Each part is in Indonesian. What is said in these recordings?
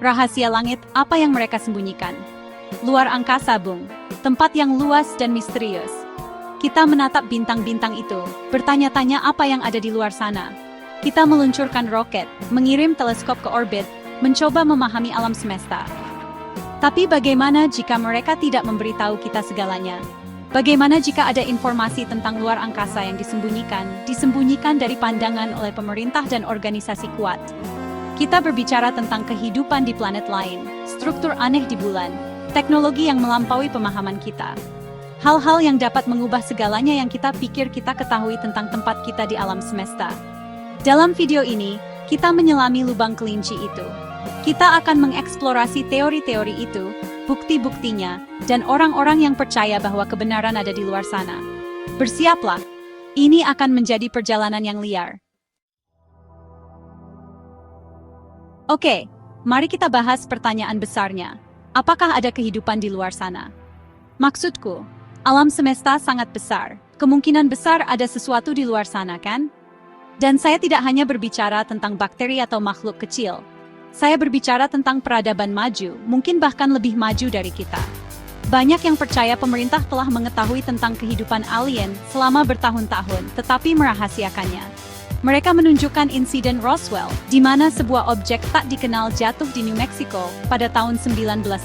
Rahasia langit, apa yang mereka sembunyikan? Luar angkasa, Bung. Tempat yang luas dan misterius. Kita menatap bintang-bintang itu, bertanya-tanya apa yang ada di luar sana. Kita meluncurkan roket, mengirim teleskop ke orbit, mencoba memahami alam semesta. Tapi bagaimana jika mereka tidak memberitahu kita segalanya? Bagaimana jika ada informasi tentang luar angkasa yang disembunyikan dari pandangan oleh pemerintah dan organisasi kuat? Kita berbicara tentang kehidupan di planet lain, struktur aneh di bulan, teknologi yang melampaui pemahaman kita. Hal-hal yang dapat mengubah segalanya yang kita pikir kita ketahui tentang tempat kita di alam semesta. Dalam video ini, kita menyelami lubang kelinci itu. Kita akan mengeksplorasi teori-teori itu, bukti-buktinya, dan orang-orang yang percaya bahwa kebenaran ada di luar sana. Bersiaplah, ini akan menjadi perjalanan yang liar. Oke, mari kita bahas pertanyaan besarnya. Apakah ada kehidupan di luar sana? Maksudku, alam semesta sangat besar. Kemungkinan besar ada sesuatu di luar sana, kan? Dan saya tidak hanya berbicara tentang bakteri atau makhluk kecil. Saya berbicara tentang peradaban maju, mungkin bahkan lebih maju dari kita. Banyak yang percaya pemerintah telah mengetahui tentang kehidupan alien selama bertahun-tahun, tetapi merahasiakannya. Mereka menunjukkan insiden Roswell, di mana sebuah objek tak dikenal jatuh di New Mexico pada tahun 1947.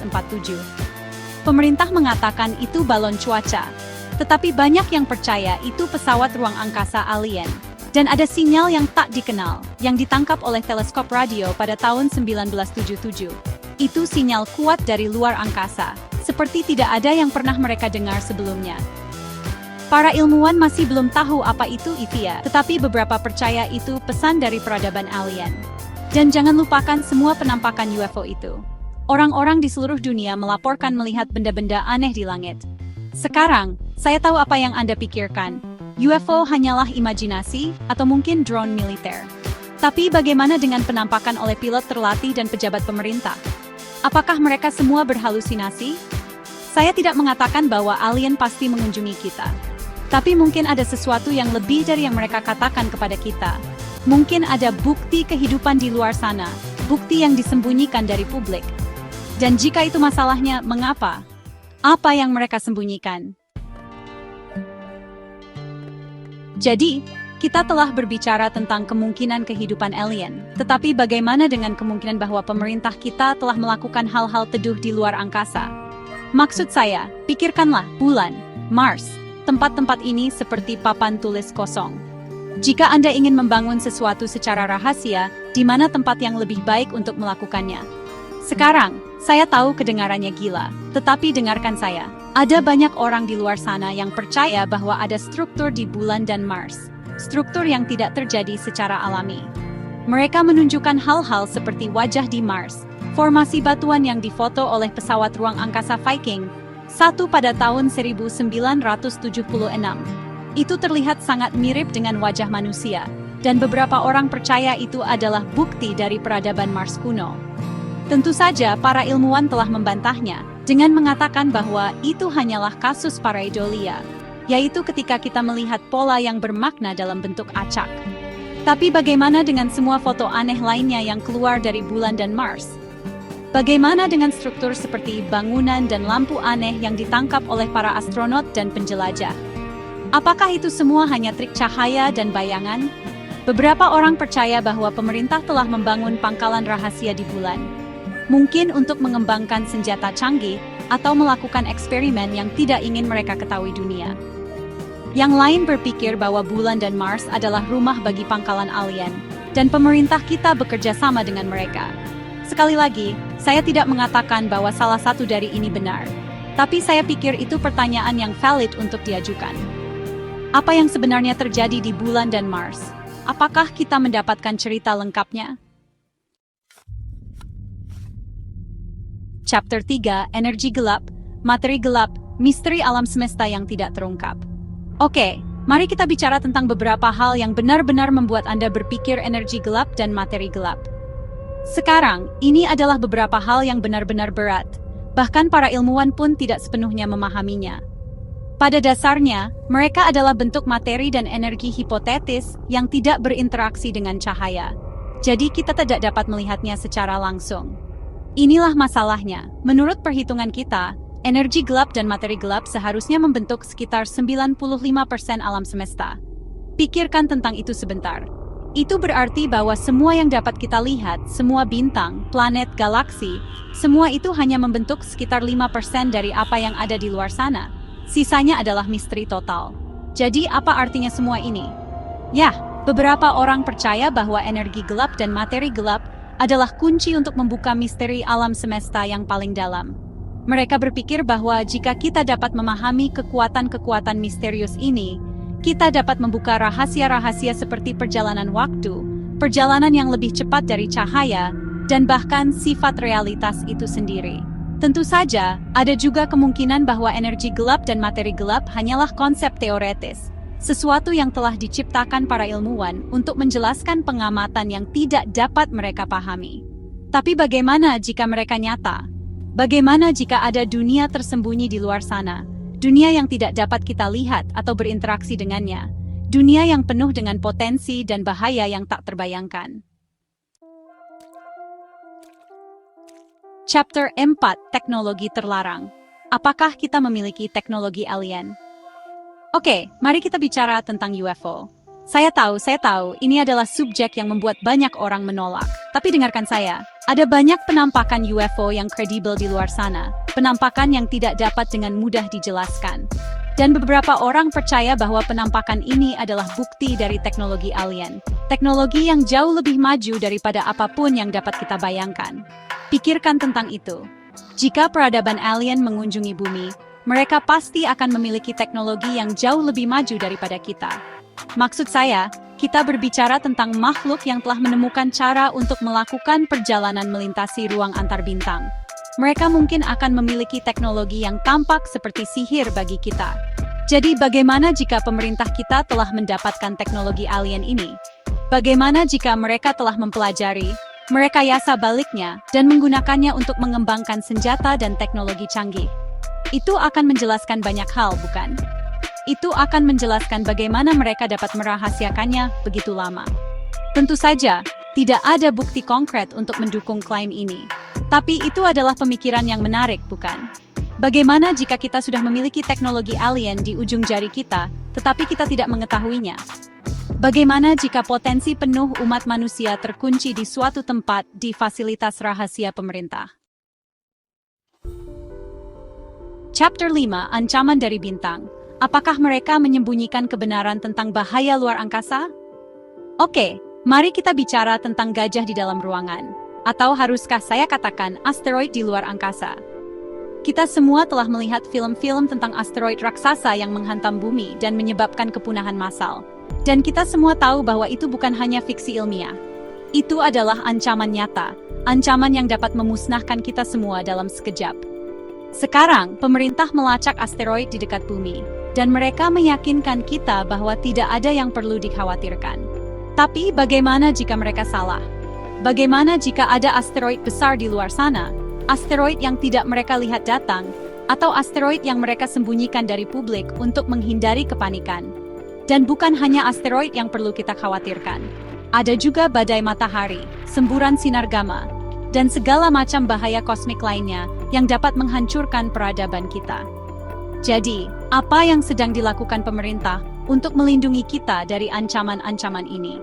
Pemerintah mengatakan itu balon cuaca, tetapi banyak yang percaya itu pesawat ruang angkasa alien. Dan ada sinyal yang tak dikenal, yang ditangkap oleh teleskop radio pada tahun 1977. Itu sinyal kuat dari luar angkasa, seperti tidak ada yang pernah mereka dengar sebelumnya. Para ilmuwan masih belum tahu apa itu EVA, tetapi beberapa percaya itu pesan dari peradaban alien. Dan jangan lupakan semua penampakan UFO itu. Orang-orang di seluruh dunia melaporkan melihat benda-benda aneh di langit. Sekarang, saya tahu apa yang Anda pikirkan. UFO hanyalah imajinasi, atau mungkin drone militer. Tapi bagaimana dengan penampakan oleh pilot terlatih dan pejabat pemerintah? Apakah mereka semua berhalusinasi? Saya tidak mengatakan bahwa alien pasti mengunjungi kita. Tapi mungkin ada sesuatu yang lebih dari yang mereka katakan kepada kita. Mungkin ada bukti kehidupan di luar sana, bukti yang disembunyikan dari publik. Dan jika itu masalahnya, mengapa? Apa yang mereka sembunyikan? Jadi, kita telah berbicara tentang kemungkinan kehidupan alien. Tetapi bagaimana dengan kemungkinan bahwa pemerintah kita telah melakukan hal-hal teduh di luar angkasa? Maksud saya, pikirkanlah bulan, Mars. Tempat-tempat ini seperti papan tulis kosong. Jika Anda ingin membangun sesuatu secara rahasia, di mana tempat yang lebih baik untuk melakukannya? Sekarang, saya tahu kedengarannya gila, tetapi dengarkan saya. Ada banyak orang di luar sana yang percaya bahwa ada struktur di bulan dan Mars. Struktur yang tidak terjadi secara alami. Mereka menunjukkan hal-hal seperti wajah di Mars, formasi batuan yang difoto oleh pesawat ruang angkasa Viking, satu pada tahun 1976. Itu terlihat sangat mirip dengan wajah manusia, dan beberapa orang percaya itu adalah bukti dari peradaban Mars kuno. Tentu saja para ilmuwan telah membantahnya, dengan mengatakan bahwa itu hanyalah kasus pareidolia, yaitu ketika kita melihat pola yang bermakna dalam bentuk acak. Tapi bagaimana dengan semua foto aneh lainnya yang keluar dari bulan dan Mars? Bagaimana dengan struktur seperti bangunan dan lampu aneh yang ditangkap oleh para astronot dan penjelajah? Apakah itu semua hanya trik cahaya dan bayangan? Beberapa orang percaya bahwa pemerintah telah membangun pangkalan rahasia di bulan. Mungkin untuk mengembangkan senjata canggih, atau melakukan eksperimen yang tidak ingin mereka ketahui dunia. Yang lain berpikir bahwa bulan dan Mars adalah rumah bagi pangkalan alien, dan pemerintah kita bekerja sama dengan mereka. Sekali lagi, saya tidak mengatakan bahwa salah satu dari ini benar. Tapi saya pikir itu pertanyaan yang valid untuk diajukan. Apa yang sebenarnya terjadi di bulan dan Mars? Apakah kita mendapatkan cerita lengkapnya? Chapter 3, Energi Gelap, Materi Gelap, Misteri Alam Semesta yang Tidak Terungkap. Oke, mari kita bicara tentang beberapa hal yang benar-benar membuat Anda berpikir energi gelap dan materi gelap. Sekarang, ini adalah beberapa hal yang benar-benar berat. Bahkan para ilmuwan pun tidak sepenuhnya memahaminya. Pada dasarnya, mereka adalah bentuk materi dan energi hipotetis yang tidak berinteraksi dengan cahaya. Jadi kita tidak dapat melihatnya secara langsung. Inilah masalahnya. Menurut perhitungan kita, energi gelap dan materi gelap seharusnya membentuk sekitar 95% alam semesta. Pikirkan tentang itu sebentar. Itu berarti bahwa semua yang dapat kita lihat, semua bintang, planet, galaksi, semua itu hanya membentuk sekitar 5% dari apa yang ada di luar sana. Sisanya adalah misteri total. Jadi apa artinya semua ini? Ya, beberapa orang percaya bahwa energi gelap dan materi gelap adalah kunci untuk membuka misteri alam semesta yang paling dalam. Mereka berpikir bahwa jika kita dapat memahami kekuatan-kekuatan misterius ini, kita dapat membuka rahasia-rahasia seperti perjalanan waktu, perjalanan yang lebih cepat dari cahaya, dan bahkan sifat realitas itu sendiri. Tentu saja, ada juga kemungkinan bahwa energi gelap dan materi gelap hanyalah konsep teoretis, sesuatu yang telah diciptakan para ilmuwan untuk menjelaskan pengamatan yang tidak dapat mereka pahami. Tapi bagaimana jika mereka nyata? Bagaimana jika ada dunia tersembunyi di luar sana? Dunia yang tidak dapat kita lihat atau berinteraksi dengannya. Dunia yang penuh dengan potensi dan bahaya yang tak terbayangkan. Chapter 4, Teknologi Terlarang. Apakah kita memiliki teknologi alien? Oke, mari kita bicara tentang UFO. Saya tahu, ini adalah subjek yang membuat banyak orang menolak. Tapi dengarkan saya, ada banyak penampakan UFO yang kredibel di luar sana, penampakan yang tidak dapat dengan mudah dijelaskan. Dan beberapa orang percaya bahwa penampakan ini adalah bukti dari teknologi alien. Teknologi yang jauh lebih maju daripada apapun yang dapat kita bayangkan. Pikirkan tentang itu. Jika peradaban alien mengunjungi bumi, mereka pasti akan memiliki teknologi yang jauh lebih maju daripada kita. Maksud saya, kita berbicara tentang makhluk yang telah menemukan cara untuk melakukan perjalanan melintasi ruang antar bintang. Mereka mungkin akan memiliki teknologi yang tampak seperti sihir bagi kita. Jadi bagaimana jika pemerintah kita telah mendapatkan teknologi alien ini? Bagaimana jika mereka telah mempelajari, merekayasa baliknya, dan menggunakannya untuk mengembangkan senjata dan teknologi canggih? Itu akan menjelaskan banyak hal, bukan? Itu akan menjelaskan bagaimana mereka dapat merahasiakannya begitu lama. Tentu saja, tidak ada bukti konkret untuk mendukung klaim ini. Tapi itu adalah pemikiran yang menarik, bukan? Bagaimana jika kita sudah memiliki teknologi alien di ujung jari kita, tetapi kita tidak mengetahuinya? Bagaimana jika potensi penuh umat manusia terkunci di suatu tempat di fasilitas rahasia pemerintah? Chapter 5, Ancaman dari Bintang. Apakah mereka menyembunyikan kebenaran tentang bahaya luar angkasa? Oke, mari kita bicara tentang gajah di dalam ruangan. Atau haruskah saya katakan asteroid di luar angkasa? Kita semua telah melihat film-film tentang asteroid raksasa yang menghantam bumi dan menyebabkan kepunahan massal. Dan kita semua tahu bahwa itu bukan hanya fiksi ilmiah. Itu adalah ancaman nyata, ancaman yang dapat memusnahkan kita semua dalam sekejap. Sekarang, pemerintah melacak asteroid di dekat bumi. Dan mereka meyakinkan kita bahwa tidak ada yang perlu dikhawatirkan. Tapi bagaimana jika mereka salah? Bagaimana jika ada asteroid besar di luar sana? Asteroid yang tidak mereka lihat datang? Atau asteroid yang mereka sembunyikan dari publik untuk menghindari kepanikan? Dan bukan hanya asteroid yang perlu kita khawatirkan. Ada juga badai matahari, semburan sinar gamma, dan segala macam bahaya kosmik lainnya yang dapat menghancurkan peradaban kita. Jadi, apa yang sedang dilakukan pemerintah untuk melindungi kita dari ancaman-ancaman ini?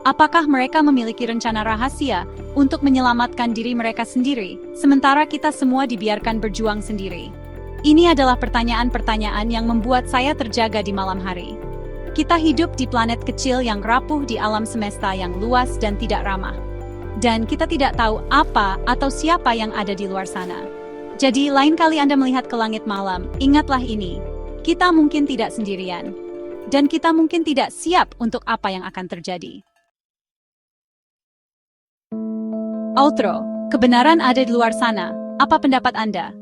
Apakah mereka memiliki rencana rahasia untuk menyelamatkan diri mereka sendiri, sementara kita semua dibiarkan berjuang sendiri? Ini adalah pertanyaan-pertanyaan yang membuat saya terjaga di malam hari. Kita hidup di planet kecil yang rapuh di alam semesta yang luas dan tidak ramah. Dan kita tidak tahu apa atau siapa yang ada di luar sana. Jadi, lain kali Anda melihat ke langit malam, ingatlah ini. Kita mungkin tidak sendirian. Dan kita mungkin tidak siap untuk apa yang akan terjadi. Outro, kebenaran ada di luar sana. Apa pendapat Anda?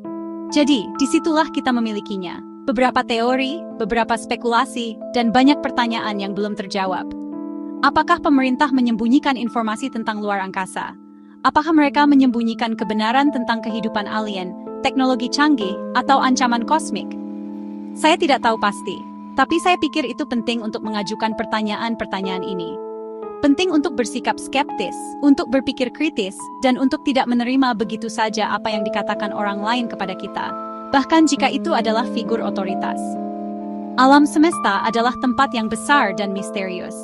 Jadi, disitulah kita memilikinya. Beberapa teori, beberapa spekulasi, dan banyak pertanyaan yang belum terjawab. Apakah pemerintah menyembunyikan informasi tentang luar angkasa? Apakah mereka menyembunyikan kebenaran tentang kehidupan alien, teknologi canggih, atau ancaman kosmik? Saya tidak tahu pasti, tapi saya pikir itu penting untuk mengajukan pertanyaan-pertanyaan ini. Penting untuk bersikap skeptis, untuk berpikir kritis, dan untuk tidak menerima begitu saja apa yang dikatakan orang lain kepada kita, bahkan jika itu adalah figur otoritas. Alam semesta adalah tempat yang besar dan misterius.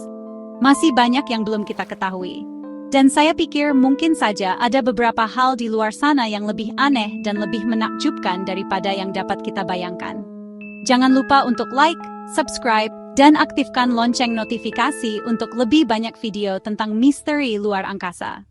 Masih banyak yang belum kita ketahui. Dan saya pikir mungkin saja ada beberapa hal di luar sana yang lebih aneh dan lebih menakjubkan daripada yang dapat kita bayangkan. Jangan lupa untuk like, subscribe, dan aktifkan lonceng notifikasi untuk lebih banyak video tentang misteri luar angkasa.